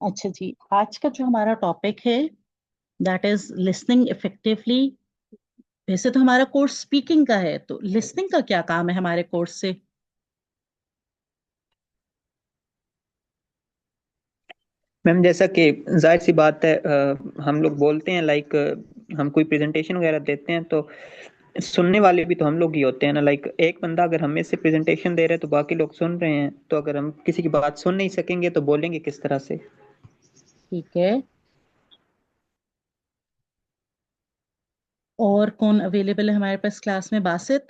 अच्छा जी, आज का जो हमारा टॉपिक है दैट इज लिसनिंग इफेक्टिवली। वैसे तो हमारा कोर्स स्पीकिंग का है, तो लिसनिंग का क्या काम है हमारे कोर्स से? मैम, जैसा कि जाहिर सी बात है, हम लोग बोलते हैं लाइक हम कोई प्रेजेंटेशन वगैरह देते हैं तो सुनने वाले भी तो हम लोग ही होते हैं ना। लाइक एक बंदा अगर हमें से प्रेजेंटेशन दे रहे हैं तो बाकी लोग सुन रहे हैं, तो अगर हम किसी की बात सुन नहीं सकेंगे तो बोलेंगे किस तरह से। ठीक है। और कौन अवेलेबल है हमारे पास क्लास में? बासित।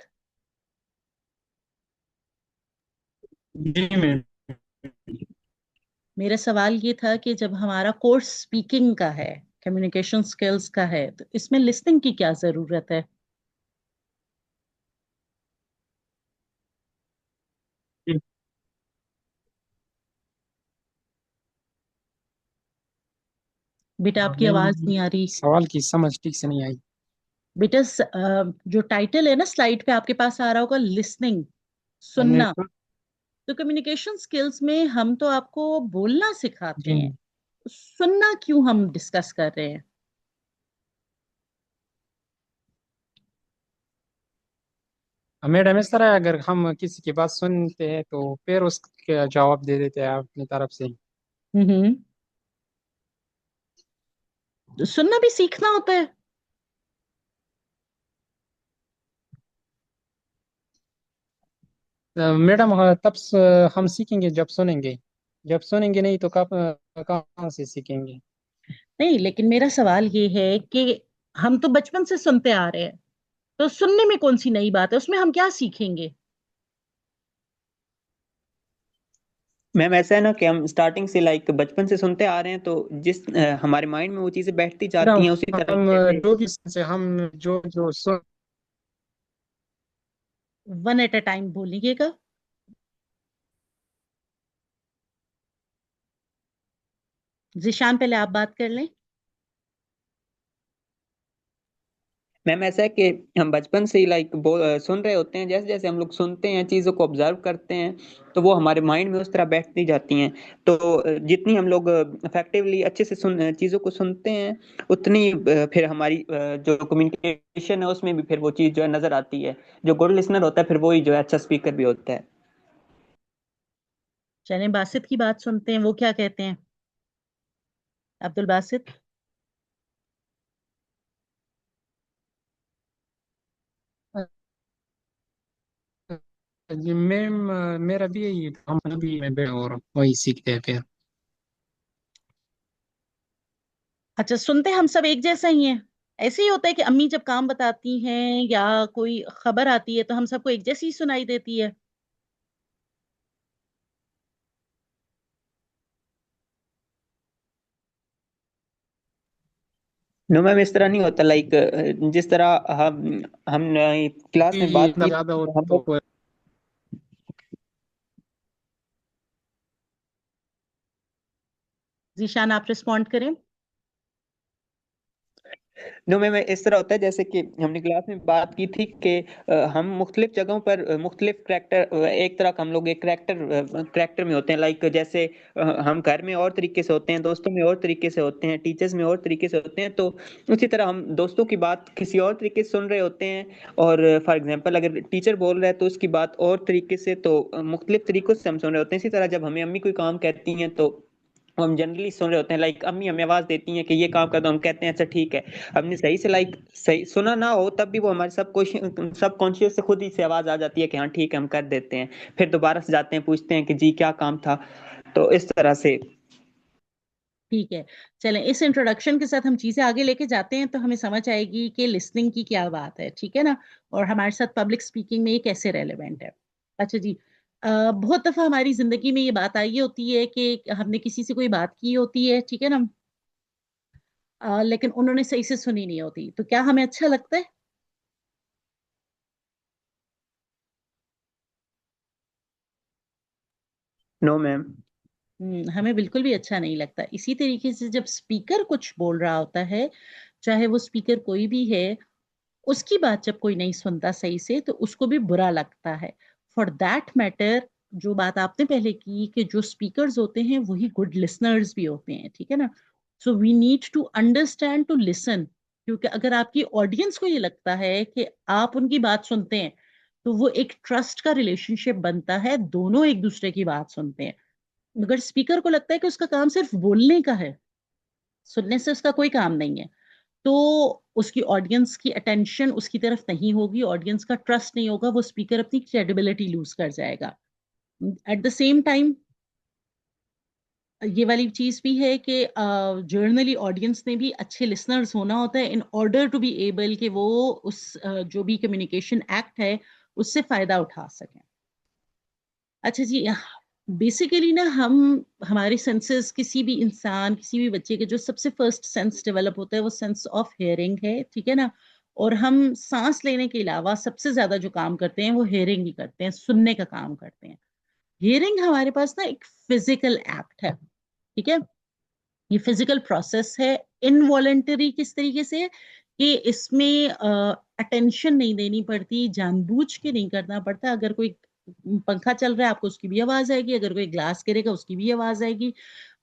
जी मैम। मेरा सवाल ये था कि जब हमारा कोर्स स्पीकिंग का है, कम्युनिकेशन स्किल्स का है, तो इसमें लिसनिंग की क्या जरूरत है? जी, बेटा आपकी मैम, आवाज नहीं आ रही। सवाल की समझ ठीक से नहीं आई। बेटा जो टाइटल है ना स्लाइड पे आपके पास आ रहा होगा, लिसनिंग, मेरे सुनना। को। तो कम्युनिकेशन स्किल्स में हम तो आपको बोलना सिखाते हैं, जी सुनना क्यों हम डिस्कस कर रहे हैं? मैडम, इस तरह है, अगर हम किसी की बात सुनते हैं तो फिर उसका जवाब दे देते हैं अपनी तरफ से। हम्म। तो सुनना भी सीखना होता है। मैडम, हाँ, हम सीखेंगे जब सुनेंगे। जब सुनेंगे नहीं तो कब कहाँ से सीखेंगे। नहीं, लेकिन मेरा सवाल ये है कि हम तो बचपन से सुनते आ रहे हैं, तो सुनने में कौन सी नई बात है? उसमें हम क्या सीखेंगे? मैम, ऐसा है ना कि हम स्टार्टिंग से लाइक बचपन से सुनते आ रहे हैं, तो जिस हमारे माइंड में वो चीजें बैठती जाती मैडम, हैं उसी तरह हम जैसे। जो भी से हम जो जो सुन। वन एट अ टाइम बोलिएगा। जिशान, पहले आप बात कर लें। मैम, ऐसा है कि हम बचपन से ही लाइक सुन रहे होते हैं, जैसे जैसे हम लोग सुनते हैं चीज़ों को ऑब्जर्व करते हैं तो वो हमारे माइंड में उस तरह बैठती जाती हैं। तो जितनी हम लोग इफेक्टिवली अच्छे से चीज़ों को सुनते हैं उतनी फिर हमारी जो कम्युनिकेशन है उसमें भी फिर वो चीज़ जो है नजर आती है। जो गुड लिसनर होता है फिर वही जो है अच्छा स्पीकर भी होता है। चलें बासित की बात सुनते हैं, वो क्या कहते हैं। अब्दुल बासित। जी मैम, मेरा भी यही, हम भी में बड़े और वही सीखते हैं फिर। अच्छा, सुनते हम सब एक जैसा ही हैं? ऐसे ही होता है कि अम्मी जब काम बताती हैं या कोई खबर आती है तो हम सबको एक जैसी ही सुनाई देती है? नो मैम, इस तरह नहीं होता। लाइक जिस तरह हम क्लास जी में जी, बात इतना की ज्यादा हो थी, हम तो लोग। जीशान, आप रिस्पॉन्ड करें। नो मैम, इस तरह होता है जैसे कि हमने क्लास में बात की थी कि हम मुख्तलिफ जगहों पर मुख्तलिफ करेक्टर, एक तरह का हम लोग एक करेक्टर में होते हैं। लाइक जैसे हम घर में और तरीके से होते हैं, दोस्तों में और तरीके से होते हैं, टीचर्स में और तरीके से होते हैं। तो उसी तरह हम दोस्तों की बात किसी और तरीके से सुन रहे होते हैं। और फॉर एग्जांपल अगर टीचर बोल रहा है तो उसकी बात और तरीके से, तो मुख्तलिफ तरीकों से हम सुन रहे होते हैं। इसी तरह जब हमें अम्मी कोई काम कहती हैं तो हम जनरली सुन रहे होते हैं। लाइक अम्मी हमें आवाज देती हैं कि ये काम कर दो, हम कहते हैं अच्छा ठीक है। हमने सही से लाइक सही सुना ना हो तब भी वो हमारे सब कॉन्शियस से खुद ही से आवाज आ जाती है कि हाँ ठीक है, हम कर देते हैं। फिर दोबारा से जाते हैं, पूछते हैं कि जी क्या काम था। तो इस तरह से। ठीक है। चलें, इस इंट्रोडक्शन के साथ हम चीजें आगे लेके जाते हैं तो हमें समझ आएगी कि लिसनिंग की क्या बात है, ठीक है ना? और हमारे साथ पब्लिक स्पीकिंग में ये कैसे रेलेवेंट है। अच्छा जी। बहुत दफा हमारी जिंदगी में ये बात आई होती है कि हमने किसी से कोई बात की होती है, ठीक है ना? लेकिन उन्होंने सही से सुनी नहीं होती, तो क्या हमें अच्छा लगता है? No ma'am. हमें बिल्कुल भी अच्छा नहीं लगता। इसी तरीके से जब स्पीकर कुछ बोल रहा होता है, चाहे वो स्पीकर कोई भी है, उसकी बात जब कोई नहीं सुनता सही से तो उसको भी बुरा लगता है। फॉर दैट मैटर, जो बात आपने पहले की कि जो स्पीकर्स होते हैं वही गुड लिसनर्स भी होते हैं, ठीक है ना। So we need to understand to listen, क्योंकि अगर आपकी ऑडियंस को ये लगता है कि आप उनकी बात सुनते हैं तो वो एक ट्रस्ट का रिलेशनशिप बनता है, दोनों एक दूसरे की बात सुनते हैं। अगर स्पीकर को लगता है कि उसका काम सिर्फ बोलने का है, सुनने से उसका कोई काम नहीं है, तो उसकी ऑडियंस की अटेंशन उसकी तरफ नहीं होगी, ऑडियंस का ट्रस्ट नहीं होगा, वो स्पीकर अपनी क्रेडिबिलिटी लूज कर जाएगा। एट द सेम टाइम ये वाली चीज भी है कि जर्नली ऑडियंस ने भी अच्छे लिसनर्स होना होता है in order to be able कि वो उस जो भी कम्युनिकेशन एक्ट है उससे फायदा उठा सकें। अच्छा जी, बेसिकली ना हम हमारे सेंसेस, किसी भी इंसान, किसी भी बच्चे के जो सबसे फर्स्ट सेंस डेवलप होता है वो सेंस ऑफ हेयरिंग है, ठीक है ना। और हम सांस लेने के अलावा सबसे ज्यादा जो काम करते हैं वो हेयरिंग ही करते हैं, सुनने का काम करते हैं। हियरिंग हमारे पास ना एक फिजिकल एक्ट है, ठीक है। ये फिजिकल प्रोसेस है, इनवॉलेंटरी किस तरीके से कि इसमें अटेंशन नहीं देनी पड़ती, जानबूझ के नहीं करना पड़ता। अगर कोई पंखा चल रहा है आपको उसकी भी आवाज आएगी, अगर कोई ग्लास गिरेगा उसकी भी आवाज आएगी,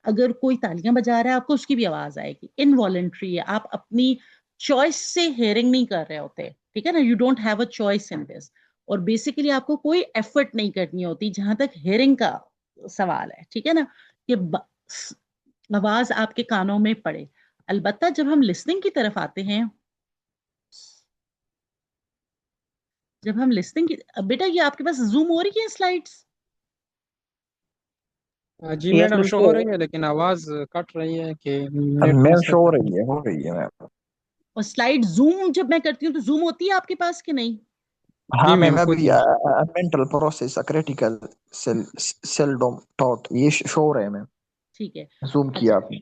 अगर कोई तालियां बजा रहा है आपको उसकी भी आवाज आएगी। इनवॉलेंट्री है, आप अपनी चॉइस से हेयरिंग नहीं कर रहे होते, ठीक है ना। You don't have a choice in this. और बेसिकली आपको कोई एफर्ट नहीं करनी होती जहां तक हेयरिंग का सवाल है, ठीक है ना, कि आवाज आपके कानों में पड़े। अलबत्ता जब हम लिसनिंग की तरफ आते हैं, जब हम लिसनिंग की, अब बेटा ये आपके पास जूम हो रही है स्लाइड्स? जी yes madam, ma'am, show show हो हो रही रही है है। लेकिन आवाज कट रही है कि अब नेट मैम शो मसला हो चल रहा रही है, हो रही है मैम। और स्लाइड जूम जब मैं करती हूँ तो जूम होती है आपके पास कि नहीं? है। हाँ जी मैम, मैम, कोई अभी नहीं। Mental process critical cell cell dome thought ये शो हो रहे हैं मैम। ठीक है। जूम अच्छा, किया आपने?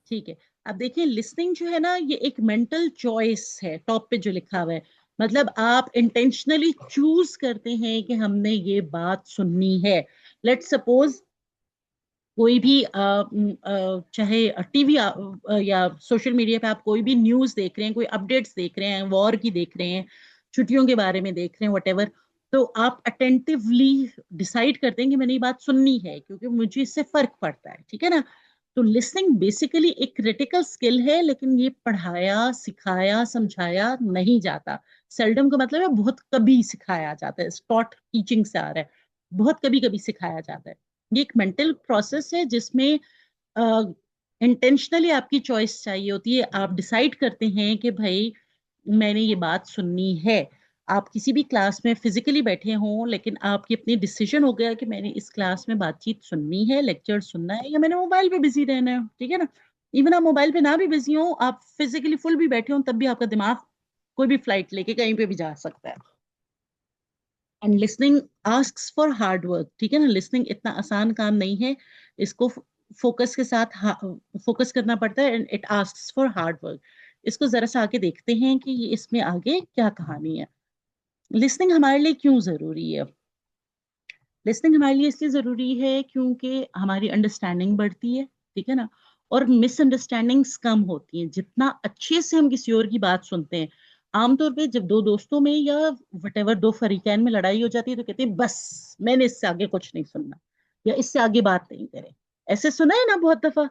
ठीक है। अब देखिए लिसनिंग जो है ना ये एक मेंटल चॉइस है, टॉप पे जो लिखा हुआ है, मतलब आप इंटेंशनली चूज करते हैं कि हमने ये बात सुननी है। लेट्स सपोज कोई भी चाहे टीवी या सोशल मीडिया पे आप कोई भी न्यूज़ देख रहे हैं, कोई अपडेट्स देख रहे हैं, वॉर की देख रहे हैं, छुट्टियों के बारे में देख रहे हैं, व्हाटएवर, तो आप अटेंटिवली डिसाइड करते हैं कि मैंने ये बात सुननी है क्योंकि मुझे इससे फर्क पड़ता है, ठीक है ना। तो लिसनिंग बेसिकली एक क्रिटिकल स्किल है, लेकिन ये पढ़ाया सिखाया समझाया नहीं जाता। सेल्डम का मतलब है बहुत कभी सिखाया जाता है, टॉट टीचिंग से आ रहा है, बहुत कभी कभी सिखाया जाता है। ये एक मेंटल प्रोसेस है जिसमें इंटेंशनली आपकी चॉइस चाहिए होती है। आप डिसाइड करते हैं कि भाई मैंने ये बात सुननी है। आप किसी भी क्लास में फिजिकली बैठे हों, लेकिन आपकी अपनी डिसीजन हो गया कि मैंने इस क्लास में बातचीत सुननी है, लेक्चर सुनना है, या मैंने मोबाइल पे बिजी रहना है, ठीक है ना। इवन आप मोबाइल पे ना भी बिजी हो, आप फिजिकली फुल भी बैठे हो, तब भी आपका दिमाग कोई भी फ्लाइट लेके कहीं पे भी जा सकता है। And listening asks for hard work, ठीक है ना। लिसनिंग इतना आसान काम नहीं है, इसको फोकस के साथ फोकस करना पड़ता है, and it asks for hard work. इसको जरा सा आगे देखते हैं कि ये इसमें आगे क्या कहानी है। लिसनिंग हमारे लिए क्यों जरूरी है? लिसनिंग हमारे लिए इसलिए जरूरी है क्योंकि हमारी अंडरस्टैंडिंग बढ़ती है, ठीक है ना, और मिसअंडरस्टैंडिंग्स कम होती हैं जितना अच्छे से हम किसी और की बात सुनते हैं। आमतौर पे जब दो दोस्तों में या वटेवर दो फरीकैन में लड़ाई हो जाती है तो कहते हैं बस मैंने इससे आगे कुछ नहीं सुनना, या इससे आगे बात नहीं करें। ऐसे सुना है ना बहुत दफा।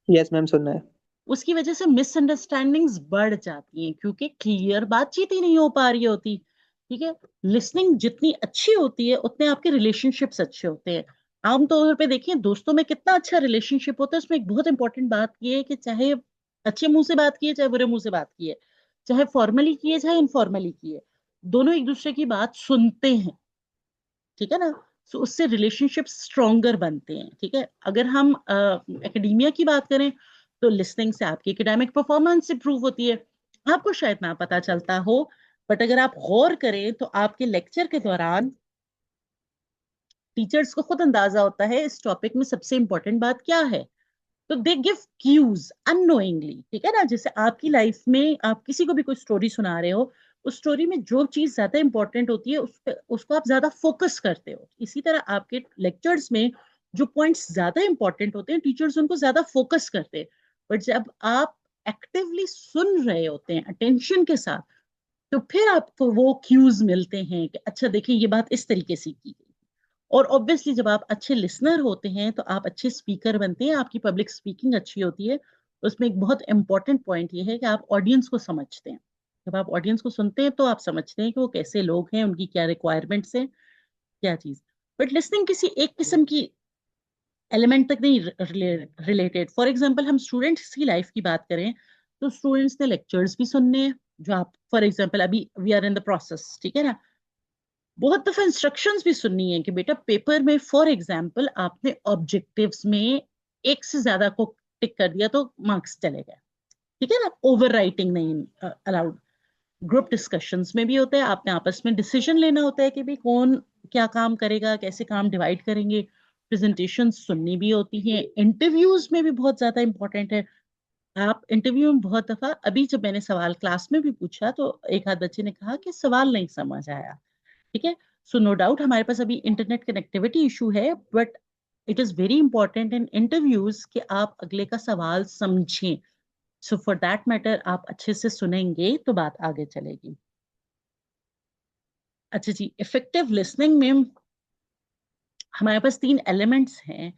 यस मैम, सुनना है। उसकी वजह से मिसअंडरस्टैंडिंग्स बढ़ जाती हैं क्योंकि क्लियर बातचीत ही नहीं हो पा रही होती, ठीक है। लिसनिंग जितनी अच्छी होती है उतने आपके रिलेशनशिप्स अच्छे होते हैं। आमतौर पे देखिए दोस्तों में कितना अच्छा रिलेशनशिप होता है, उसमें एक बहुत इंपॉर्टेंट बात ये है कि चाहे अच्छे मुंह से बात किए चाहे बुरे मुंह से बात किए, चाहे फॉर्मली किए चाहे इनफॉर्मली किए, दोनों एक दूसरे की बात सुनते हैं, ठीक है ना। सो उससे रिलेशनशिप स्ट्रोंगर बनते हैं, ठीक है। अगर हम एकेडमिया की बात करें तो लिसनिंग से आपकी एकेडमिक परफॉर्मेंस इंप्रूव होती है। आपको शायद ना पता चलता हो, बट अगर आप गौर करें तो आपके लेक्चर के दौरान टीचर्स को खुद अंदाजा होता है इस टॉपिक में सबसे इंपॉर्टेंट बात क्या है। तो दे गिव क्यूज अननोइंगली, ठीक है ना। जैसे आपकी लाइफ में आप किसी को भी कोई स्टोरी सुना रहे हो, उस स्टोरी में जो चीज ज्यादा इंपॉर्टेंट होती है उसको आप ज्यादा फोकस करते हो। इसी तरह आपके लेक्चर्स में जो पॉइंट्स ज्यादा इंपॉर्टेंट होते हैं टीचर्स उनको ज्यादा फोकस करते हैं। बट जब आप एक्टिवली सुन रहे होते हैं अटेंशन के साथ, तो फिर आपको वो क्यूज मिलते हैं कि अच्छा देखिए ये बात इस तरीके से की गई। और ऑब्वियसली जब आप अच्छे लिसनर होते हैं तो आप अच्छे स्पीकर बनते हैं, आपकी पब्लिक स्पीकिंग अच्छी होती है। उसमें एक बहुत इंपॉर्टेंट पॉइंट ये है कि आप ऑडियंस को समझते हैं। जब आप ऑडियंस को सुनते हैं तो आप समझते हैं कि वो कैसे लोग हैं, उनकी क्या रिक्वायरमेंट्स हैं, क्या चीज। बट लिसनिंग किसी एक किस्म की एलिमेंट तक नहीं रिलेटेड। फॉर एग्जाम्पल हम स्टूडेंट्स की लाइफ की बात करें तो स्टूडेंट्स ने लेक्चर्स भी सुनने हैं, जो आप फॉर एग्जाम्पल अभी we are in the process, ठीक है ना। बहुत दफा इंस्ट्रक्शंस भी सुननी है कि बेटा पेपर में फॉर एग्जाम्पल आपने ऑब्जेक्टिव्स में एक से ज्यादा को टिक कर दिया तो मार्क्स चले गए, ठीक है ना। ओवर राइटिंग नहीं अलाउड। ग्रुप डिस्कशंस में भी होता है, आपने आपस में डिसीजन लेना होता है कि भाई कौन क्या काम करेगा, कैसे काम डिवाइड करेंगे। प्रेजेंटेशन सुननी भी होती है। इंटरव्यूज में भी बहुत ज्यादा इंपॉर्टेंट है। आप इंटरव्यू में बहुत दफा, अभी जब मैंने सवाल क्लास में भी पूछा तो एक आध बच्चे ने कहा कि सवाल नहीं समझ आया, ठीक है। सो नो डाउट हमारे पास अभी इंटरनेट कनेक्टिविटी इशू है, but it is very important in interviews कि आप अगले का सवाल समझें। सो फॉर दैट मैटर आप अच्छे से सुनेंगे तो बात आगे चलेगी। अच्छा जी, इफेक्टिव लिसनिंग में हमारे पास 3 एलिमेंट्स हैं।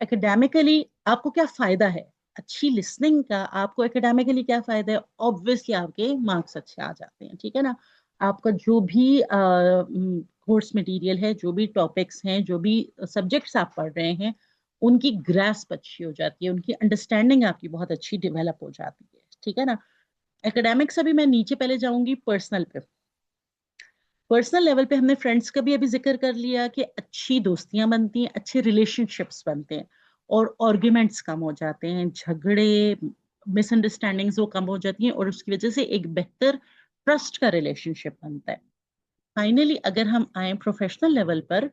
एकेडमिकली आपको क्या फायदा है अच्छी लिसनिंग का, आपको एकेडमिकली क्या फायदा है? ऑब्वियसली आपके मार्क्स अच्छे आ जाते हैं, ठीक है ना। आपका जो भी कोर्स मटेरियल है, जो भी टॉपिक्स हैं, जो भी सब्जेक्ट्स आप पढ़ रहे हैं, उनकी ग्रास्प अच्छी हो जाती है, उनकी अंडरस्टैंडिंग आपकी बहुत अच्छी डेवलप हो जाती है, ठीक है ना। एकेडमिक्स अभी मैं नीचे पहले जाऊंगी पर्सनल पे। पर्सनल लेवल पे हमने फ्रेंड्स का भी अभी जिक्र कर लिया कि अच्छी दोस्तियां बनती हैं, अच्छे रिलेशनशिप्स बनते हैं, और आर्ग्यूमेंट्स कम हो जाते हैं, झगड़े मिसअंडरस्टैंडिंग्स वो कम हो जाती हैं, और उसकी वजह से एक बेहतर ट्रस्ट का रिलेशनशिप बनता है। फाइनली अगर हम आए प्रोफेशनल लेवल पर,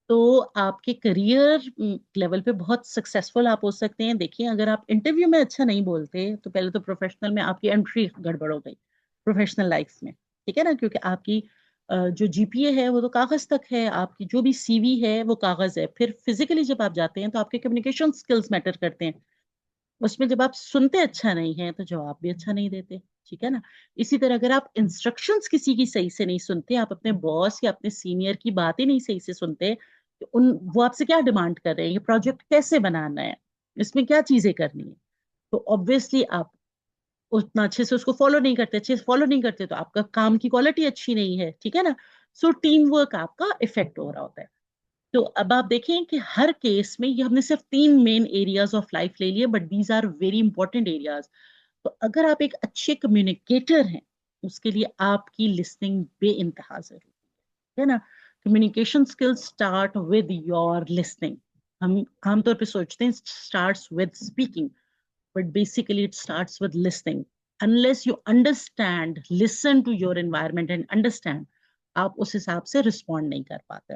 तो आपके करियर लेवल पे बहुत सक्सेसफुल आप हो सकते हैं। देखिए अगर आप इंटरव्यू में अच्छा नहीं बोलते तो पहले तो प्रोफेशनल में आपकी एंट्री गड़बड़ हो गई प्रोफेशनल लाइफ में, ठीक है ना। क्योंकि आपकी जो जीपीए है वो तो कागज तक है, आपकी जो भी सीवी है वो कागज है। फिर फिजिकली जब आप जाते हैं तो आपके कम्युनिकेशन स्किल्स मैटर करते हैं। उसमें जब आप सुनते अच्छा नहीं है तो जवाब भी अच्छा नहीं देते, ठीक है ना। इसी तरह अगर आप इंस्ट्रक्शंस किसी की सही से नहीं सुनते, आप अपने बॉस या अपने सीनियर की बातें नहीं सही से सुनते, तो उन वो आपसे क्या डिमांड कर रहे हैं, ये प्रोजेक्ट कैसे बनाना है, इसमें क्या चीजें करनी है, तो ऑब्वियसली आप उतना अच्छे से उसको फॉलो नहीं करते। अच्छे से फॉलो नहीं करते तो आपका काम की क्वालिटी अच्छी नहीं है, ठीक है ना। सो टीम वर्क आपका इफेक्ट हो रहा होता है। तो अब आप देखें कि हर केस में ये हमने सिर्फ 3 मेन एरियाज ऑफ लाइफ ले लिए, but these are very important areas. तो अगर आप एक अच्छे कम्युनिकेटर हैं, उसके लिए आपकी लिसनिंग बे इंतहा जरूरी है ना। Communication skills start with your listening. हम आमतौर पे सोचते हैं starts with speaking, but basically it starts with listening. Unless you understand, listen to your environment and understand, आप उस हिसाब से रिस्पॉन्ड नहीं कर पाते।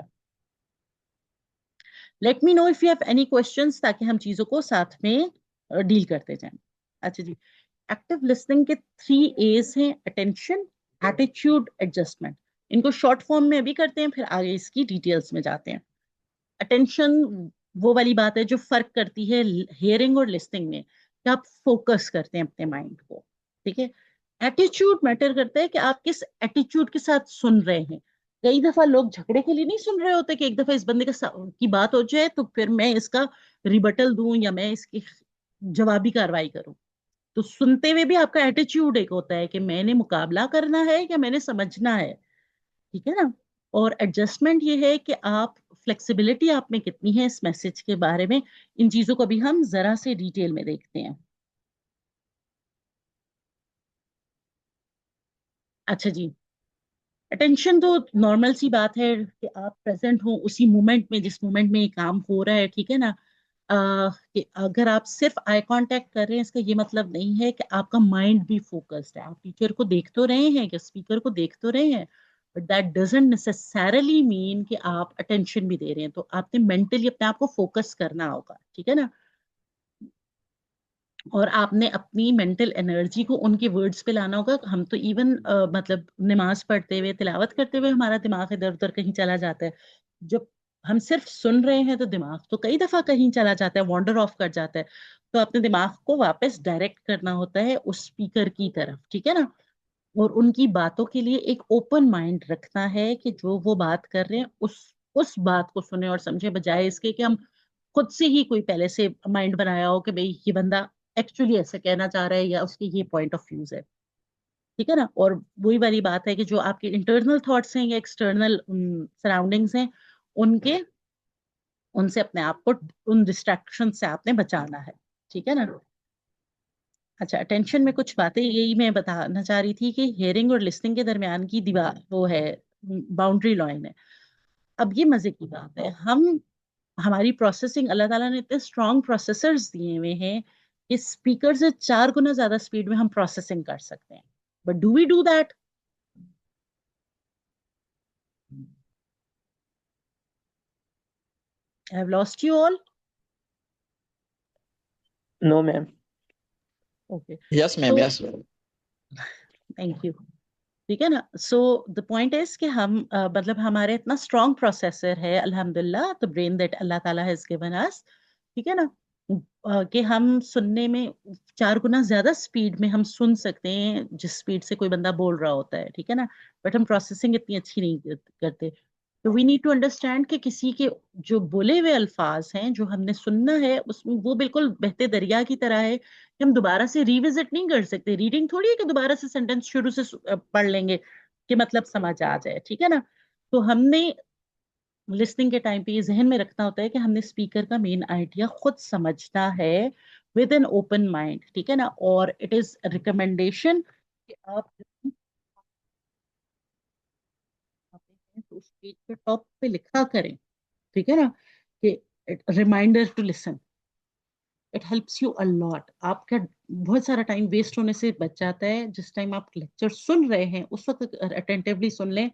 Let me know if you have any questions, ताकि हम चीजों को साथ में डील करते जाएं। अच्छा जी, एक्टिव लिसनिंग के 3 एज हैं: अटेंशन, एटीट्यूड, एडजस्टमेंट। इनको शॉर्ट फॉर्म में अभी करते हैं, फिर आगे इसकी डिटेल्स में जाते हैं। अटेंशन वो वाली बात है जो फर्क करती है हियरिंग और लिसनिंग में, कि आप फोकस करते हैं अपने माइंड को, ठीक है। एटीट्यूड मैटर करता है कि आप किस एटीट्यूड के साथ सुन रहे हैं। कई दफा लोग झगड़े के लिए नहीं सुन रहे होते कि एक दफा इस बंदे की बात हो जाए तो फिर मैं इसका रिबटल दूं या मैं इसकी जवाबी कार्रवाई करूं। तो सुनते हुए भी आपका एटीट्यूड एक होता है कि मैंने मुकाबला करना है या मैंने समझना है, ठीक है ना। और एडजस्टमेंट ये है कि आप फ्लेक्सिबिलिटी आप में कितनी है इस मैसेज के बारे में। इन चीजों को भी हम जरा से डिटेल में देखते हैं। अच्छा जी, अटेंशन तो नॉर्मल सी बात है कि आप प्रेजेंट हो उसी मोमेंट में जिस मोमेंट में ये काम हो रहा है, ठीक है ना। कि अगर आप सिर्फ आई कांटेक्ट कर रहे हैं इसका ये मतलब नहीं है कि आपका माइंड भी फोकस्ड है। आप टीचर को देख तो रहे हैं कि स्पीकर को देख तो रहे हैं, but that doesn't necessarily mean कि आप अटेंशन भी दे रहे हैं। तो आपने मेंटली अपने आप को फोकस करना होगा, ठीक है ना। और आपने अपनी मेंटल एनर्जी को उनके वर्ड्स पे लाना होगा। हम तो इवन मतलब नमाज पढ़ते हुए, तिलावत करते हुए हमारा दिमाग इधर उधर कहीं चला जाता है। जब हम सिर्फ सुन रहे हैं तो दिमाग तो कई दफा कहीं चला जाता है, वॉन्डर ऑफ कर जाता है। तो अपने दिमाग को वापस डायरेक्ट करना होता है उस स्पीकर की तरफ, ठीक है ना। और उनकी बातों के लिए एक ओपन माइंड रखना है कि जो वो बात कर रहे हैं उस बात को सुने और समझे, बजाय इसके कि हम खुद से ही कोई पहले से माइंड बनाया हो कि भाई ये बंदा एक्चुअली ऐसे कहना चाह रहा है या उसके ये पॉइंट ऑफ व्यूज है। ठीक है ना। और वही वाली बात है कि जो आपके इंटरनल थॉट्स हैं या एक्सटर्नल सराउंडिंग्स हैं, उनके उनसे अपने आप को, उन डिस्ट्रैक्शन से आपने बचाना है। ठीक है ना। अच्छा, अटेंशन में कुछ बातें यही मैं बताना चाह रही थी कि हियरिंग और लिसनिंग के दरमियान की दीवार वो है, बाउंड्री लाइन है। अब ये मजे की बात है, हम हमारी प्रोसेसिंग, अल्लाह ताला ने इतने स्ट्रॉन्ग प्रोसेसर्स दिए हुए हैं कि स्पीकर से 4 गुना ज्यादा स्पीड में हम प्रोसेसिंग कर सकते हैं। But do we do that? I have lost you all. No ma'am. Okay, Yes, ma'am. तो Yes. Thank you. ठीक है ना। सो द पॉइंट इज कि हम मतलब हमारे इतना स्ट्रॉन्ग प्रोसेसर है अल्हम्दुलिल्लाह, द ब्रेन दैट अल्लाह ताला हैज गिवन अस। ठीक है ना। कि हम सुनने में 4 गुना ज्यादा स्पीड में हम सुन सकते हैं जिस स्पीड से कोई बंदा बोल रहा होता है। ठीक है ना। बट हम प्रोसेसिंग इतनी अच्छी नहीं करते। तो वी नीड टू अंडरस्टैंड कि किसी के जो बोले हुए अल्फाज हैं जो हमने सुनना है, उसमें वो बिल्कुल बहते दरिया की तरह है कि हम दोबारा से रिविजिट नहीं कर सकते। रीडिंग थोड़ी है कि दोबारा से सेंटेंस शुरू से पढ़ लेंगे कि मतलब समझ आ जाए। ठीक है ना। तो हमने लिसनिंग के टाइम पे ये जहन में रखना होता है कि हमने स्पीकर का मेन आइडिया खुद समझना है विद एन ओपन माइंड। ठीक है ना। और इट इज रिकमेंडेशन कि आप जब आते हैं तो उस पेज पे टॉप पे लिखा करें। ठीक है ना, कि reminder to listen. It helps you a lot. आपका बहुत सारा टाइम वेस्ट होने से बच जाता है। जिस टाइम आप लेक्चर सुन रहे हैं उस वक्त अटेंटिवली सुन लें,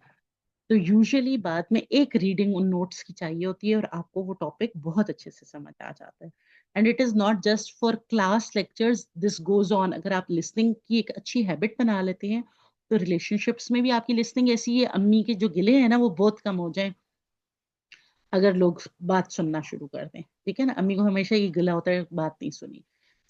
तो यूजुअली बाद में एक रीडिंग उन नोट्स की चाहिए होती है और आपको वो टॉपिक बहुत अच्छे से समझ आ जाता है। And it is not just for class lectures, this goes on. अगर आप लिसनिंग की एक अच्छी हैबिट बना लेते हैं तो रिलेशनशिप्स में भी आपकी लिसनिंग ऐसी है, अम्मी के जो गिले हैं ना वो बहुत कम हो जाए अगर लोग बात सुनना शुरू कर दें। ठीक है ना। अम्मी को हमेशा ये गिला होता है बात नहीं सुनी।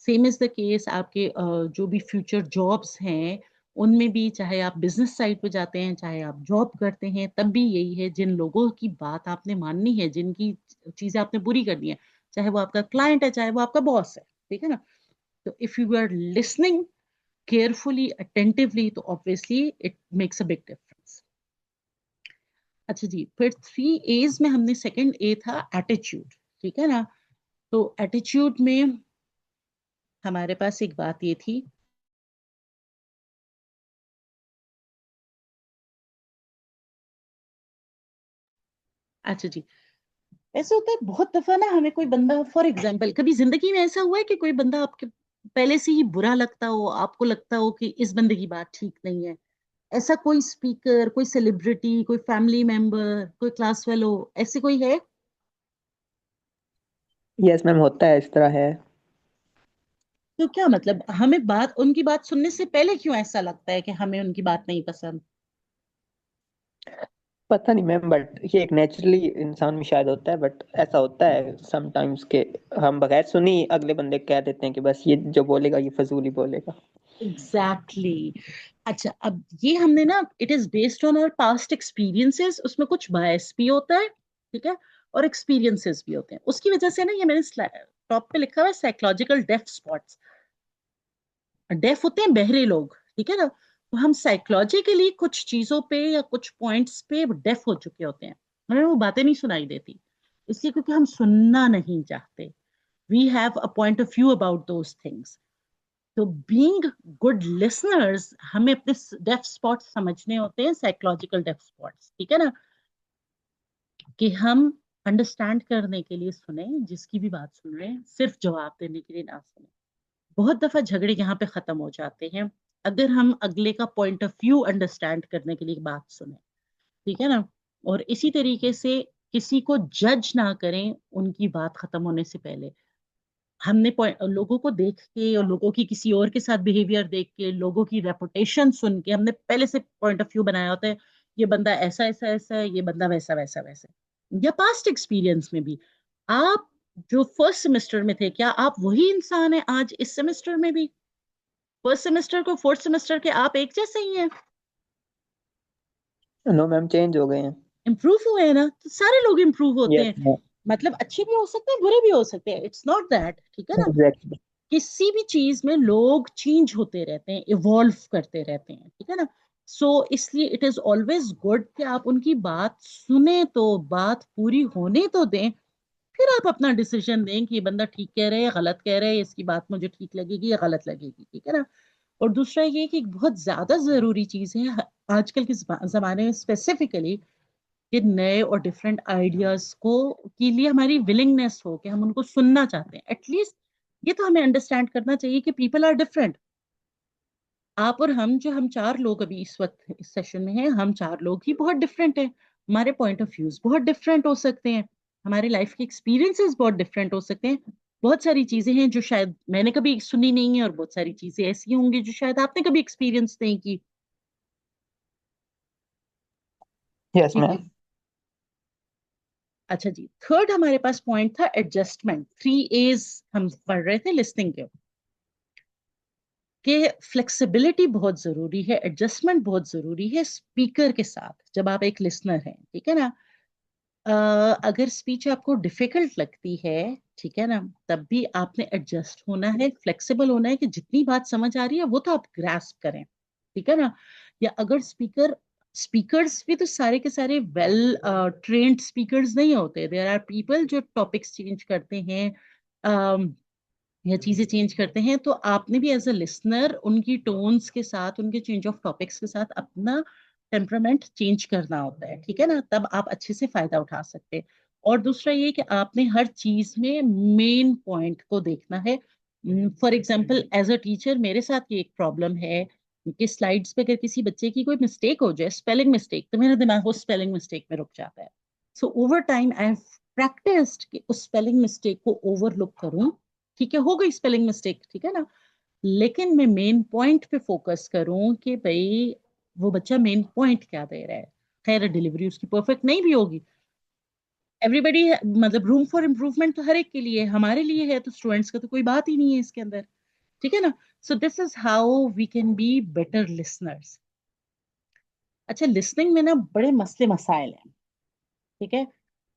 सेम इज द केस आपके जो भी फ्यूचर जॉब्स हैं उनमें भी, चाहे आप बिजनेस साइड पे जाते हैं चाहे आप जॉब करते हैं, तब भी यही है, जिन लोगों की बात आपने माननी है, जिनकी चीजें आपने पूरी करनी है, चाहे वो आपका क्लाइंट है चाहे वो आपका बॉस है। ठीक है ना। तो if you are listening carefully attentively तो obviously it makes a big difference. अच्छा जी, फिर 3 A's में हमने सेकंड ए था एटीट्यूड। ठीक है ना। तो एटीट्यूड में हमारे पास एक बात ये थी, अच्छा जी, ऐसा होता है बहुत दफा ना, हमें कोई बंदा, फॉर एग्जांपल कभी जिंदगी में ऐसा हुआ है कि कोई बंदा आपके पहले से ही बुरा लगता हो, आपको लगता हो कि इस बंदे की बात ठीक नहीं है? ऐसा कोई स्पीकर, कोई सेलिब्रिटी, कोई फैमिली मेंबर, कोई क्लास फेलो, ऐसे कोई है? यस मैम, होता है, इस तरह है। तो क्या मतलब, हमें बात, उनकी बात सुनने से पहले क्यों ऐसा लगता है कि हमें उनकी बात नहीं पसंद? पता नहीं मैम, बट ये एक नेचुरली इंसान में शायद होता है, बट ऐसा होता है समटाइम्स के हम बगैर सुनी अगले बंदे को कह देते हैं कि बस ये जो बोलेगा ये फजूल ही बोलेगा। Exactly exactly. अच्छा, अब ये हमने ना, it is based on our past experiences, उसमें कुछ बायस भी होता है। ठीक है। और एक्सपीरियंसेस भी होते हैं, उसकी वजह से ना, ये मैंने टॉप पे लिखा हुआ है साइकोलॉजिकल डेफ स्पॉट्स। डेफ होते हैं बहरे लोग। ठीक है ना। तो हम साइकोलॉजिकली कुछ चीजों पे या कुछ पॉइंट्स पे डेफ हो चुके होते हैं, हमें वो बातें नहीं सुनाई देती, इसलिए क्योंकि हम सुनना नहीं चाहते। We have a point of view about those things. तो बीइंग गुड लिसनर्स, हमें अपने डेफ स्पॉट्स समझने होते हैं, साइकोलॉजिकल डेफ स्पॉट्स। ठीक है ना। कि हम अंडरस्टैंड करने के लिए सुने, जिसकी भी बात सुन रहे हैं, सिर्फ जवाब देने के लिए ना सुने। बहुत दफा झगड़े यहाँ पे खत्म हो जाते हैं अगर हम अगले का पॉइंट ऑफ व्यू अंडरस्टैंड करने के लिए बात सुने। ठीक है ना। और इसी तरीके से किसी को जज ना करें उनकी बात खत्म होने से पहले। हमने लोगों को देख के और लोगों की किसी और के साथ बिहेवियर देख के, लोगों की रेपुटेशन सुन के, हमने पहले से पॉइंट ऑफ व्यू बनाया होता है, ये बंदा ऐसा ऐसा ऐसा है, ये बंदा वैसा वैसा वैसा है। या पास्ट एक्सपीरियंस में भी, आप जो फर्स्ट सेमेस्टर में थे, क्या आप वही इंसान है आज इस सेमेस्टर में भी? फर्स्ट सेमेस्टर को फोर्थ सेमेस्टर के आप एक जैसे ही हैं? नो मैम, चेंज हो गए हैं। इम्प्रूव हुए हैं ना, तो सारे लोग इम्प्रूव होते यस हैं। मैम। मतलब अच्छे भी हो सकते हैं, बुरे भी हो सकते हैं, इट्स नॉट दैट, ठीक है ना। एग्जैक्टली। किसी भी चीज में लोग चेंज होते रहते हैं, इवॉल्व करते रहते हैं, ठीक है ना। इसलिए इट इज ऑलवेज गुड कि आप उनकी बात सुने, तो बात पूरी होने तो दें, फिर आप अपना डिसीजन दें कि ये बंदा ठीक कह रहे हैं या गलत कह रहे हैं, इसकी बात मुझे ठीक लगेगी या गलत लगेगी, ठीक है ना। और दूसरा ये कि एक बहुत ज्यादा जरूरी चीज है आजकल के जमाने में स्पेसिफिकली, कि नए और डिफरेंट आइडियाज को के लिए हमारी विलिंगनेस हो, कि हम उनको सुनना चाहते हैं एटलीस्ट। ये तो हमें अंडरस्टैंड करना चाहिए कि पीपल आर डिफरेंट। आप और हम, जो हम चार लोग अभी इस वक्त इस सेशन में हैं, हम चार लोग ही बहुत डिफरेंट हैं। हमारे पॉइंट ऑफ व्यूज बहुत डिफरेंट हो सकते हैं, हमारे लाइफ के एक्सपीरियंसेस बहुत डिफरेंट हो सकते हैं। बहुत सारी चीजें हैं जो शायद मैंने कभी सुनी नहीं है, और बहुत सारी चीजें ऐसी होंगी जो शायद आपने कभी एक्सपीरियंस नहीं की। यस ठीक है। मैम। अच्छा जी, थर्ड हमारे पास पॉइंट था एडजस्टमेंट। 3 A's हम पढ़ रहे थे लिस्टिंग के, कि फ्लेक्सिबिलिटी बहुत जरूरी है, एडजस्टमेंट बहुत जरूरी है स्पीकर के साथ जब आप एक लिसनर हैं, ठीक है ना। अ, अगर स्पीच आपको डिफिकल्ट लगती है, ठीक है ना, तब भी आपने एडजस्ट होना है, फ्लेक्सिबल होना है, कि जितनी बात समझ आ रही है वो तो आप ग्रास्प करें, ठीक है ना। या अगर स्पीकर्स भी तो सारे के सारे वेल ट्रेन्ड स्पीकर्स नहीं होते, देयर आर पीपल जो टॉपिक्स चेंज करते हैं, या चीजें चेंज करते हैं, तो आपने भी एज अ लिसनर उनकी टोन्स के साथ, उनके चेंज ऑफ टॉपिक्स के साथ अपना टेम्परामेंट चेंज करना होता है, ठीक है ना, तब आप अच्छे से फायदा उठा सकते हैं। और दूसरा ये कि आपने हर चीज में मेन पॉइंट को देखना है। For example as a teacher मेरे साथ ये एक प्रॉब्लम है कि स्लाइड्स पे अगर किसी बच्चे की कोई मिस्टेक हो जाए, स्पेलिंग मिस्टेक, तो मेरा दिमाग उस स्पेलिंग मिस्टेक में रुक जाता है। So over time I have practised कि उस स्पेलिंग मिस्टेक को ओवरलुक करूं। ठीक है, हो गई स्पेलिंग मिस्टेक, ठीक है ना, लेकिन मैं मेन पॉइंट पे फोकस करूं कि भाई वो बच्चा मेन पॉइंट क्या दे रहा है। खैर डिलीवरी उसकी परफेक्ट नहीं भी होगी, एवरीबडी, मतलब रूम फॉर इम्प्रूवमेंट तो हर एक के लिए है, हमारे लिए है, तो स्टूडेंट्स का तो कोई बात ही नहीं है इसके अंदर, ठीक है ना। So this is how we can be better listeners. अच्छा, लिसनिंग में ना बड़े मसले मसाइल हैं, ठीक है।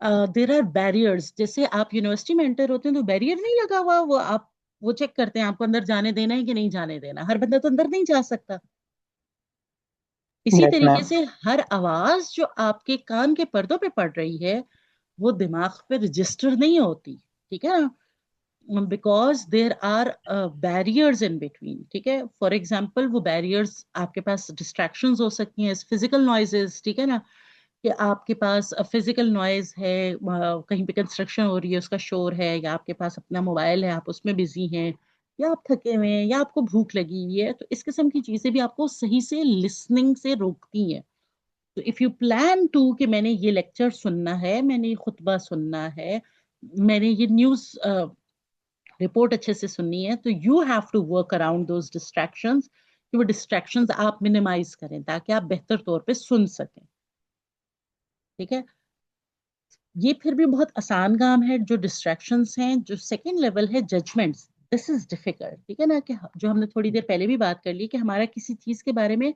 देर आर बैरियर्स, जैसे आप यूनिवर्सिटी में एंटर होते हैं तो बैरियर नहीं लगा हुआ, वो आप वो चेक करते हैं आपको अंदर जाने देना है कि नहीं जाने देना, हर बंदा तो अंदर नहीं जा सकता। इसी यस तरीके मैम। से हर आवाज जो आपके कान के पर्दों पे पड़ रही है, वो दिमाग पे रजिस्टर नहीं होती, ठीक है ना, because there are barriers in between, ठीक है। फॉर एग्जाम्पल वो बैरियर्स आपके पास डिस्ट्रैक्शंस हो सकती हैं, फिजिकल नॉइजेस, ठीक है ना, कि आपके पास फिजिकल नॉइज है, कहीं पे कंस्ट्रक्शन हो रही है उसका शोर है, या आपके पास अपना मोबाइल है आप उसमें बिजी हैं, या आप थके हुए हैं, या आपको भूख लगी हुई है, तो इस किस्म की चीजें भी आपको सही से लिसनिंग से रोकती हैं। तो इफ यू प्लान टू कि मैंने ये लेक्चर सुनना है, मैंने ये खुतबा सुनना है, मैंने ये न्यूज रिपोर्ट अच्छे से सुननी है, तो you have to work around those distractions, कि वो डिस्ट्रैक्शंस आप मिनिमाइज करें ताकि आप बेहतर तौर पे सुन सकें, ठीक है। ये फिर भी बहुत आसान काम है जो डिस्ट्रैक्शंस हैं। जो सेकंड लेवल है जजमेंट्स, दिस इज डिफिकल्ट, ठीक है ना, कि जो हमने थोड़ी देर पहले भी बात कर ली, कि हमारा किसी चीज के बारे में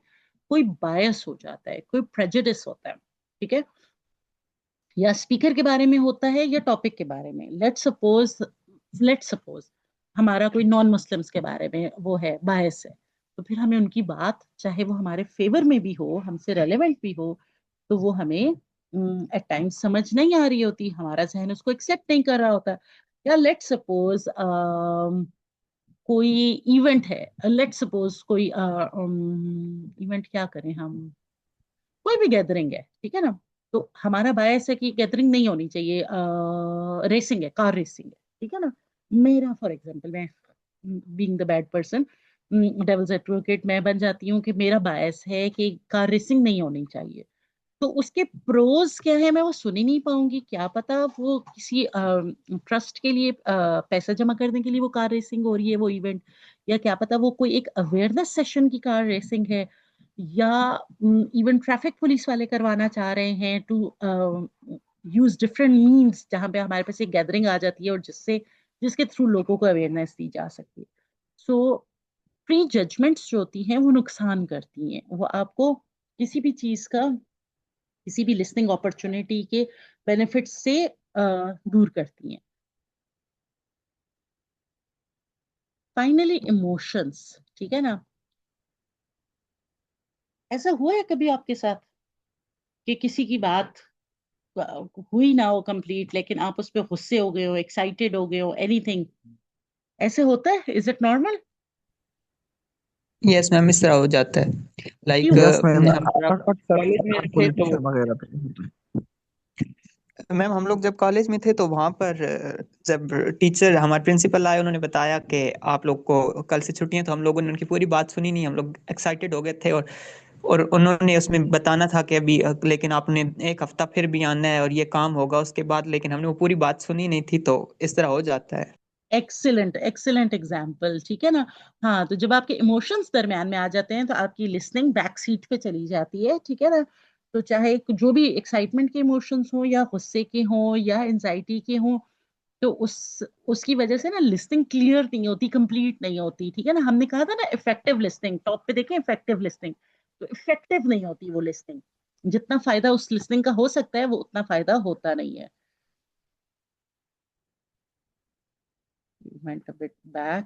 कोई बायस हो जाता है, कोई प्रेजुडिस होता है, ठीक है, या स्पीकर के बारे में होता है या टॉपिक के बारे में। लेट्स सपोज हमारा कोई नॉन मुस्लिम्स के बारे में वो है, बायस है, तो फिर हमें उनकी बात चाहे वो हमारे फेवर में भी हो, हमसे रेलेवेंट भी हो, तो वो हमें एट टाइम्स समझ नहीं आ रही होती, हमारा जहन उसको एक्सेप्ट नहीं कर रहा होता। या लेट्स सपोज कोई इवेंट है, लेट्स सपोज कोई इवेंट क्या करें हम, कोई भी गैदरिंग है, ठीक है ना, तो हमारा बायस है कि गैदरिंग नहीं होनी चाहिए, रेसिंग है, कार रेसिंग है, ठीक है ना। मेरा फॉर एग्जांपल, मैं being the bad person, devil's advocate मैं बन जाती हूँ कि मेरा बायस है कि कार रेसिंग नहीं होनी चाहिए। तो उसके प्रोज क्या है मैं वो सुन ही नहीं पाऊंगी, क्या पता वो किसी ट्रस्ट के लिए पैसा जमा करने के लिए वो कार रेसिंग हो रही है, वो इवेंट, या क्या पता वो कोई एक अवेयरनेस सेशन की कार रेसिंग है, या इवन ट्रैफिक पुलिस वाले करवाना चाह रहे हैं टू यूज डिफरेंट मीन्स, जहां पे हमारे पास एक गैदरिंग आ जाती है और जिसके थ्रू लोगों को अवेयरनेस दी जा सकती है। सो प्री जजमेंट्स जो होती हैं वो नुकसान करती हैं, वो आपको किसी भी चीज का, किसी भी लिसनिंग अपॉर्चुनिटी के बेनिफिट से दूर करती हैं। फाइनली इमोशंस, ठीक है ना। ऐसा हुआ है कभी आपके साथ कि किसी की बात हुई ना हो कंप्लीट, लेकिन आप उस पर गुस्से हो गए हो, एक्साइटेड हो गए हो, एनीथिंग, ऐसे होता है? Is it normal? Yes ma'am, इस तरह हो जाता है। लाइक क्यों? यस मैम, हम अक्सर कॉलेज में थे तो कंपटीशन वगैरह पे होता है। मैम हम लोग जब कॉलेज में थे तो वहाँ पर जब टीचर हमारे प्रिंसिपल आए, उन्होंने बताया कि आप लोग को कल से छुट्टियां, तो हम लोगों ने उनकी पूरी बात सुनी नहीं, हम लोग एक्साइटेड हो गए थे। और उन्होंने उसमें बताना था कि अभी लेकिन आपने एक हफ्ता फिर भी आना है और ये काम होगा उसके बाद, लेकिन हमने वो पूरी बात सुनी नहीं थी, तो इस तरह हो जाता है। एक्सीलेंट, एक्सीलेंट एग्जाम्पल, ठीक है ना। हाँ, तो जब आपके इमोशंस दरमियान में आ जाते हैं तो आपकी लिसनिंग बैक सीट पे चली जाती है, ठीक है ना। तो चाहे जो भी एक्साइटमेंट के इमोशंस हो या गुस्से के हो या एंजाइटी के हो, तो उसकी वजह से ना लिसनिंग क्लियर नहीं होती, कंप्लीट नहीं होती, ठीक है ना। हमने कहा था ना इफेक्टिव लिसनिंग, टॉप पे देखें इफेक्टिव लिसनिंग, तो इफेक्टिव नहीं होती वो लिसनिंग। जितना फायदा उस लिसनिंग का हो सकता है वो उतना फायदा होता नहीं है। Went a bit back.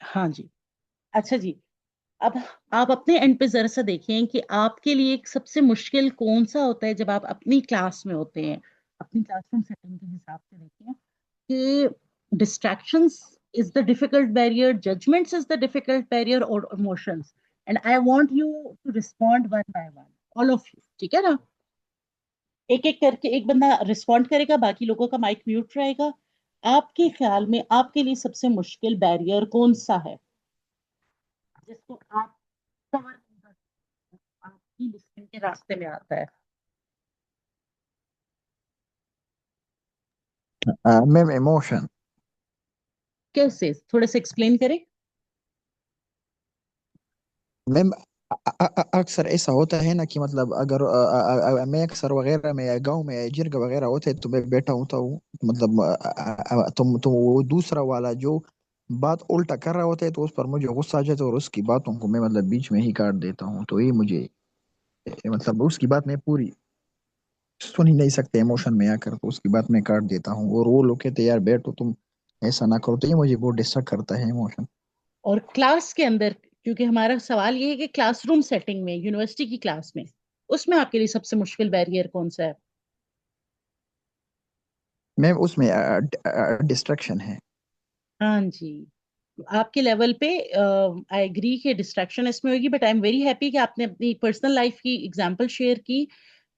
हाँ जी। अच्छा जी, अब आप अपने एंड पे जरा सा देखें कि आपके लिए एक सबसे मुश्किल कौन सा होता है जब आप अपनी क्लास में होते हैं। अपनी क्लासरूम सेटिंग के हिसाब से देखें कि distractions is the difficult barrier, judgments is the difficult barrier, और emotions. And I want you to respond one by one, all of you, ठीक है ना। एक एक करके एक बंदा रिस्पॉन्ड करेगा, बाकी लोगों का माइक म्यूट रहेगा। आपके ख्याल में आपके लिए सबसे मुश्किल बैरियर कौन सा है जिसको आप कवर नहीं कर सकते, आपकी लिसनिंग के रास्ते में आता है? Ma'am emotion. कैसे, थोड़े से एक्सप्लेन करें। मैम अक्सर ऐसा होता है ना कि मतलब अगर मैं अक्सर वगैरह में गांव में जिरग वगैरह होते हैं तो मैं बैठा होता हूँ, मतलब तुम वो दूसरा वाला जो बात उल्टा कर रहा होता है तो उस पर मुझे गुस्सा आ जाता है और उसकी बातों को मैं मतलब बीच में ही काट देता हूँ। तो ये मुझे मतलब उसकी बात मैं पूरी सुन ही नहीं सकते इमोशन में आकर, तो उसकी बात मैं काट देता हूँ और वो लोग कहते हैं यार बैठो तुम, ऐसा ना करो। तो ये मुझे बहुत डिस्टर्ब करता है इमोशन। और क्लास के अंदर, क्योंकि हमारा सवाल ये है कि क्लासरूम सेटिंग में, यूनिवर्सिटी की क्लास में, उसमें आपके लिए सबसे मुश्किल बैरियर कौन सा है? मैम उसमें डिस्ट्रक्शन है। हाँ जी, आपके लेवल पे आई एग्री कि डिस्ट्रैक्शन इसमें होगी, but I am very happy कि आपने अपनी पर्सनल लाइफ की एग्जांपल शेयर की।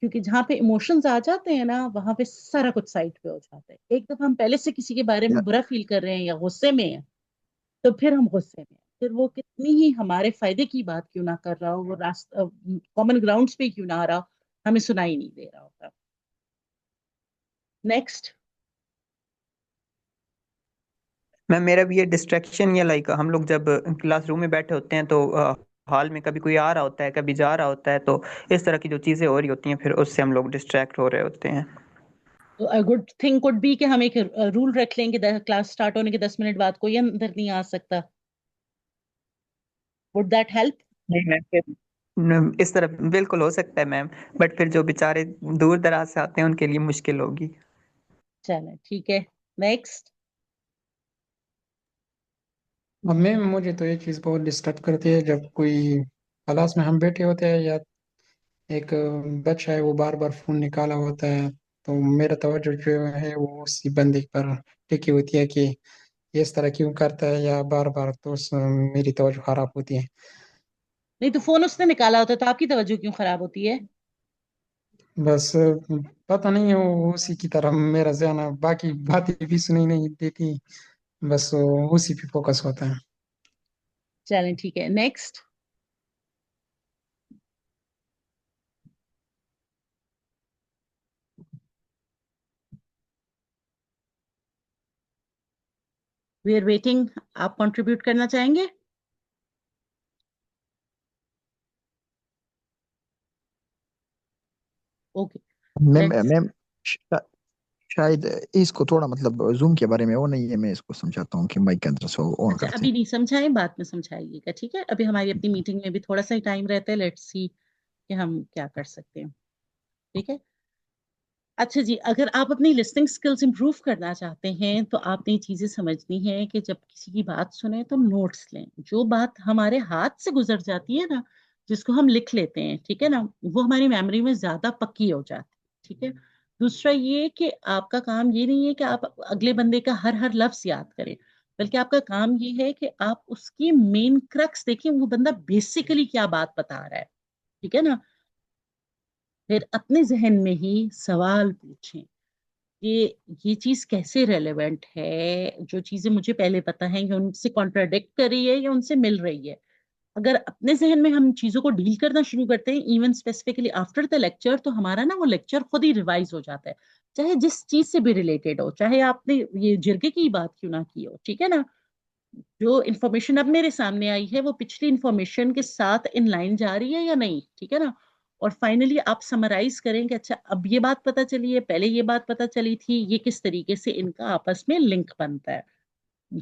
क्योंकि जहाँ पे इमोशंस आ जाते हैं ना, वहां पे सारा कुछ साइड पे हो जाता है। एक दफा हम पहले से किसी के बारे में बुरा फील कर रहे हैं या गुस्से में हैं, तो फिर हम गुस्से में हैं, फिर वो कितनी ही हमारे फायदे की बात क्यों ना कर रहा हो, वो रास्ता कॉमन ग्राउंड्स पे क्यों ना आ रहा हो, हमें सुनाई नहीं दे रहा होता। नेक्स्ट। मैम मेरा भी ये डिस्ट्रैक्शन, या लाइक हम लोग जब क्लासरूम में बैठे होते हैं तो हॉल में कभी कोई आ रहा होता है, कभी जा रहा होता है, तो इस तरह की जो चीजें हो रही होती हैं फिर उससे हम लोग डिस्ट्रैक्ट हो रहे होते हैं। तो a good thing could be कि हम एक रूल रख लेंगे, क्लास स्टार्ट होने के 10 मिनट बाद कोई अंदर नहीं आ सकता। Would that help? नहीं मैम, फिर इस तरह बिल्कुल हो सकता है मैम, बट फिर जो बेचारे दूर दराज से आते हैं उनके लिए मुश्किल होगी। चलें, ठीक है। नेक्स्ट। अब मैं मुझे तो ये चीज़ बहुत डिस्टर्ब करती है जब कोई क्लास में हम बैठे होते हैं या एक बच्चा है वो बार बार फोन निकाला होता है, तो मेरा तवज्जो जो है वो उसी बंदे पर टिकी होती है कि ये इस तरह क्यों करता है, या बार बार तो मेरी तवज्जो खराब होती है। नहीं तो फोन उसने निकाला होता तो आपकी तवज्जो क्यों खराब होती है? बस पता नहीं है वो उसी की तरह मेरा ज़हन बाकी बातें भी सुनी नहीं देती, बस वो उसी पे फोकस होता है। चलें, ठीक है। नेक्स्ट। We are waiting. आप कंट्रीब्यूट करना चाहेंगे? Ma'am let's. मैम शा- शायद इसको थोड़ा मतलब जूम के बारे में वो नहीं है, मैं इसको समझाता हूँ कि माइक के अंदर से ऑन अच्छा, करते अभी हैं। नहीं समझाएं, बाद में समझाइएगा, ठीक है? अभी हमारी अपनी मीटिंग में भी थोड़ा सा ही टाइम रहता है, लेट्स सी कि हम क्या कर सकते हैं। ठीक है। अच्छा जी, अगर आप अपनी लिसनिंग स्किल्स इंप्रूव करना चाहते हैं तो आपने ये चीजें समझनी है कि जब किसी की बात सुने तो नोट्स लें। जो बात हमारे हाथ से गुजर जाती है ना, जिसको हम लिख लेते हैं, ठीक है ना, वो हमारी मेमोरी में ज्यादा पक्की हो जाती है। ठीक है। दूसरा ये कि आपका काम ये नहीं है कि आप अगले बंदे का हर हर लफ्ज याद करें, बल्कि आपका काम ये है कि आप उसकी मेन क्रक्स देखें, वो बंदा बेसिकली क्या बात बता रहा है। ठीक है ना। फिर अपने जहन में ही सवाल पूछें ये चीज कैसे रेलेवेंट है, जो चीजें मुझे पहले पता है कि उनसे कॉन्ट्राडिक्ट कर रही है या उनसे मिल रही है। अगर अपने जहन में हम चीजों को डील करना शुरू करते हैं, even specifically after the lecture, तो हमारा ना वो लेक्चर खुद ही रिवाइज हो जाता है, चाहे जिस चीज से भी रिलेटेड हो, चाहे आपने ये जिरगे की बात क्यों ना की हो। ठीक है ना। जो इन्फॉर्मेशन अब मेरे सामने आई है वो पिछली इन्फॉर्मेशन के साथ इन लाइन जा रही है या नहीं। ठीक है ना। और फाइनली आप समराइज करें कि अच्छा, अब ये बात पता चली है, पहले ये बात पता चली थी, ये किस तरीके से इनका आपस में लिंक बनता है।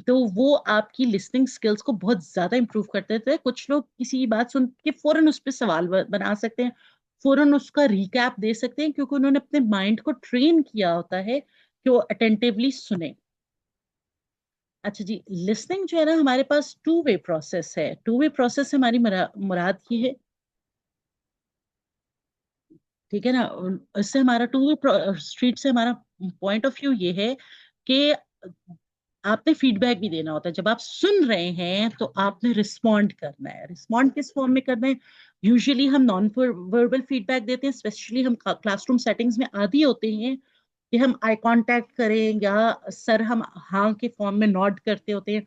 तो वो आपकी लिसनिंग स्किल्स को बहुत ज्यादा इंप्रूव कर देते हैं। कुछ लोग किसी की बात सुन के फौरन उस पर सवाल बना सकते हैं, फौरन उसका रिकैप दे सकते हैं, क्योंकि उन्होंने अपने माइंड को ट्रेन किया होता है कि वो अटेंटिवली सुने। अच्छा जी, लिसनिंग जो है ना, हमारे पास टू वे प्रोसेस है। टू वे प्रोसेस हमारी मुराद की है, ठीक है ना। इससे हमारा टू वे स्ट्रीट से हमारा पॉइंट ऑफ व्यू ये है कि आपने फीडबैक भी देना होता है। जब आप सुन रहे हैं तो आपने रिस्पॉन्ड करना है। रिस्पॉन्ड किस फॉर्म में करना है? यूजुअली हम नॉन वर्बल फीडबैक देते हैं, स्पेशली हम क्लासरूम सेटिंग्स में आदी होते हैं कि हम आई कांटेक्ट करें, या सर हम हाँ के फॉर्म में नॉड करते होते हैं,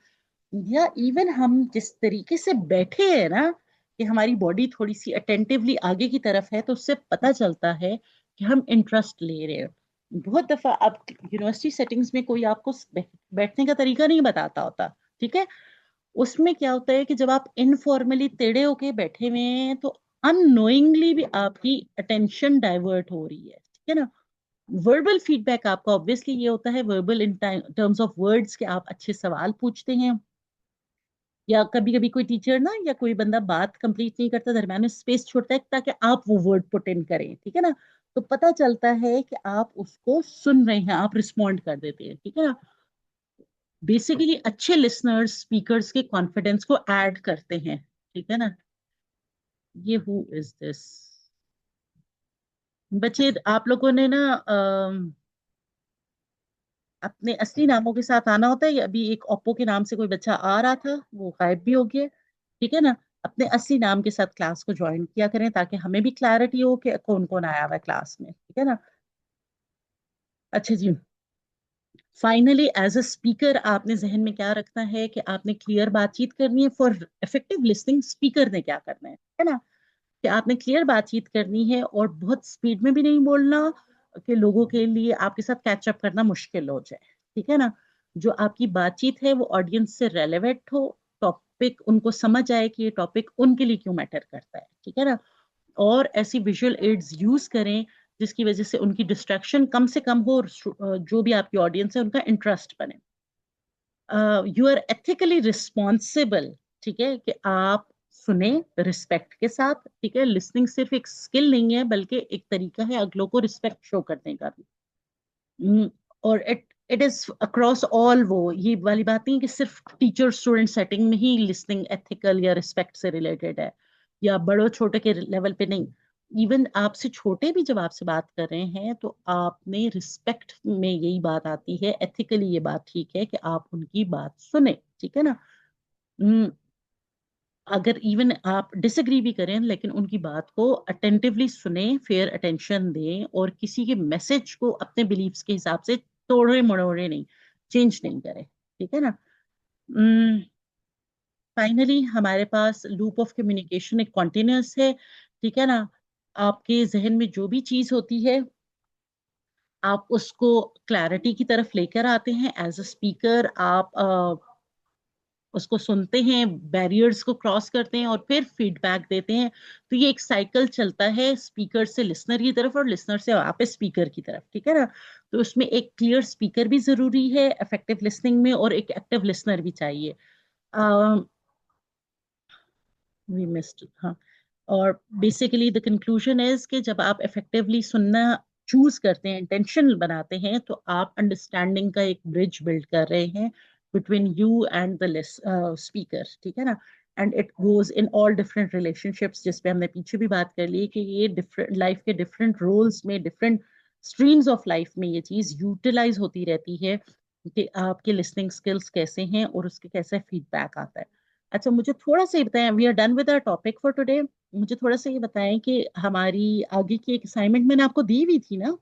या इवन हम जिस तरीके से बैठे हैं ना, कि हमारी बॉडी थोड़ी सी अटेंटिवली आगे की तरफ है, तो उससे पता चलता है कि हम इंटरेस्ट ले रहे हैं। बहुत दफा आप यूनिवर्सिटी सेटिंग्स में कोई आपको बैठने का तरीका नहीं बताता होता। ठीक है। उसमें क्या होता है कि जब आप इनफॉर्मली टेढ़े होके बैठे हुए हैं तो अननोइंगली भी आपकी अटेंशन डाइवर्ट हो रही है। ठीक है ना। वर्बल फीडबैक आपका ऑब्वियसली ये होता है, verbal in terms of words, के आप अच्छे सवाल पूछते हैं, या कभी कभी कोई टीचर ना या कोई बंदा बात कंप्लीट नहीं करता, दरम्यान में स्पेस छोड़ता है ताकि आप वो वर्ड पुट इन करें। ठीक है ना। तो पता चलता है कि आप उसको सुन रहे हैं, आप रिस्पॉन्ड कर देते हैं। ठीक है ना। बेसिकली अच्छे लिसनर्स स्पीकर्स के कॉन्फिडेंस को ऐड करते हैं। ठीक है ना। ये हु इज दिस। बच्चे, आप लोगों ने ना अपने असली नामों के साथ आना होता है। अभी एक ओप्पो के नाम से कोई बच्चा आ रहा था, वो गायब भी हो गया। ठीक है ना। अपने असली नाम के साथ क्लास को ज्वाइन किया करें, ताकि हमें भी क्लैरिटी हो कि कौन कौन आया हुआ है क्लास में। ठीक है ना। अच्छा जी, फाइनली एज अ स्पीकर आपने जहन में क्या रखना है कि आपने क्लियर बातचीत करनी है। फॉर इफेक्टिव लिसनिंग स्पीकर ने क्या करना है ना, कि आपने क्लियर बातचीत करनी है और बहुत स्पीड में भी नहीं बोलना कि लोगों के लिए आपके साथ कैचअप करना मुश्किल हो जाए। ठीक है ना। जो आपकी बातचीत है वो ऑडियंस से रेलेवेंट हो, टॉपिक उनको समझ आए कि ये टॉपिक उनके लिए क्यों मैटर करता है। ठीक है ना। और ऐसी विजुअल एड्स यूज करें जिसकी वजह से उनकी डिस्ट्रैक्शन कम से कम हो, और जो भी आपकी ऑडियंस है उनका इंटरेस्ट बने। You are ethically responsible. ठीक है, कि आप सुने रिस्पेक्ट के साथ। ठीक है। लिसनिंग सिर्फ एक स्किल नहीं है, बल्कि एक तरीका है अगलों को रिस्पेक्ट शो करने का भी। और it it is across all. वो ये वाली बात नहीं कि सिर्फ टीचर स्टूडेंट सेटिंग में ही लिसनिंग एथिकल या रिस्पेक्ट से रिलेटेड है, या बड़ों छोटे के लेवल पे नहीं। इवन आपसे छोटे भी जब आपसे बात कर रहे हैं तो आपने रिस्पेक्ट में यही बात आती है, एथिकली ये बात ठीक है कि आप उनकी बात सुने। ठीक है ना। हम्म, अगर इवन आप डिसएग्री भी करें, लेकिन उनकी बात को अटेंटिवली सुने, फेयर अटेंशन दें, और किसी के मैसेज को अपने बिलीव्स के हिसाब से तोड़े मड़ोड़े नहीं, चेंज नहीं करें। ठीक है ना। फाइनली हमारे पास लूप ऑफ कम्युनिकेशन एक कॉन्टिन्यूस है। ठीक है ना। आपके जहन में जो भी चीज होती है, आप उसको क्लैरिटी की तरफ लेकर आते हैं। एज अ स्पीकर आप उसको सुनते हैं, बैरियर्स को क्रॉस करते हैं और फिर फीडबैक देते हैं। तो ये एक साइकिल चलता है स्पीकर से लिसनर की तरफ और लिसनर से वापस स्पीकर की तरफ, ठीक है ना। तो उसमें एक क्लियर स्पीकर भी जरूरी है इफेक्टिव लिसनिंग में, और एक एक्टिव लिसनर भी चाहिए। वी मिस्ड, हाँ। और बेसिकली द कंक्लूजन इज कि जब आप इफेक्टिवली सुनना चूज करते हैं, इंटेंशन बनाते हैं, तो आप अंडरस्टैंडिंग का एक ब्रिज बिल्ड कर रहे हैं between you and the speaker, ठीक है ना। And it goes in all different relationships, जिस पे हमने पीछे भी बात कर ली कि ये डिफरेंट लाइफ के डिफरेंट रोल्स में, डिफरेंट स्ट्रीम्स ऑफ लाइफ में ये चीज यूटिलाइज होती रहती है कि आपके लिसनिंग स्किल्स कैसे हैं और उसके कैसे फीडबैक आता है। अच्छा, मुझे थोड़ा सा ये बताएं, we are done with our topic for today. मुझे थोड़ा सा ये बताएं कि हमारी आगे की एक असाइनमेंट मैंने आपको दी हुई थी ना,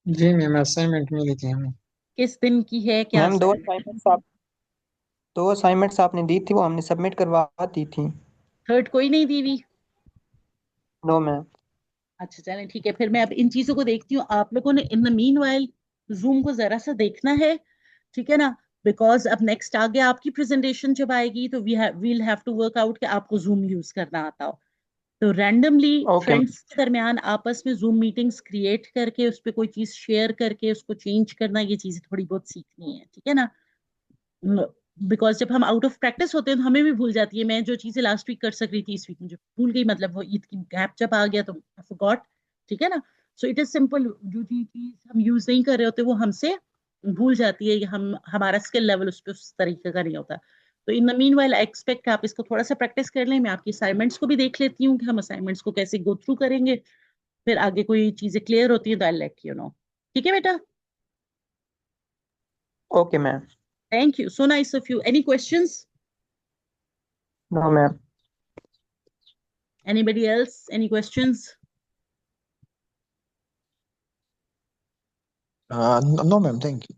जी मैम, असाइनमेंट मिली थी हमें। किस दिन की है, क्या मैम असाइनमेंट है? दो असाइनमेंट्स आपने दी थी, वो हमने सबमिट करवा दी थी। थर्ड कोई नहीं दी हुई? No ma'am. अच्छा चलें, ठीक है, फिर मैं अब इन चीजों को देखती हूँ। आप लोगों ने in the mean while zoom को जरा सा देखना है, ठीक है ना। बिकॉज अब नेक्स्ट आगे आपकी प्रेजेंटेशन जब आएगी तो we'll have to work out कि आपको जूम यूज करना आता हो। तो रैंडमली ओके मैम। फ्रेंड्स के दरमियान आपस में जूम मीटिंग्स क्रिएट करके उस पर कोई चीज शेयर करके उसको चेंज करना, ये चीजें थोड़ी बहुत सीखनी है, ठीक है ना। बिकॉज जब हम आउट ऑफ प्रैक्टिस होते हैं तो हमें भी भूल जाती है। मैं जो चीजें लास्ट वीक कर सक रही थी इस वीक मुझे भूल गई, मतलब वो ईद की गैप जब आ गया तो आई फॉरगॉट, ठीक है ना। सो इट इज सिंपल, जो चीज हम यूज नहीं कर रहे होते वो हमसे भूल जाती है, या हम हमारा स्किल लेवल उस पर उस तरीके का नहीं होता। तो in the mean while I expect आप इसको थोड़ा सा प्रैक्टिस कर लें। मैं आपकी असाइनमेंट्स को भी देख लेती हूँ कि हम असाइनमेंट्स को कैसे गो थ्रू करेंगे, फिर आगे कोई चीजें क्लियर होती है तो आई लेट यू नो। ठीक है बेटा? Okay ma'am. Thank you, so nice of you. Any questions? No ma'am. Anybody else? Any questions? No ma'am, thank you.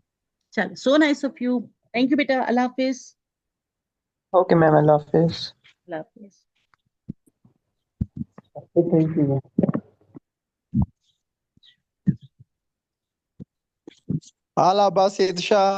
चलो, so nice of you. Thank you, बेटा। अल्लाह हाफिज। ओके मैम, अल्लाह हाफिज। अल्लाह हाफिज। Thank you. आला बासित शाह।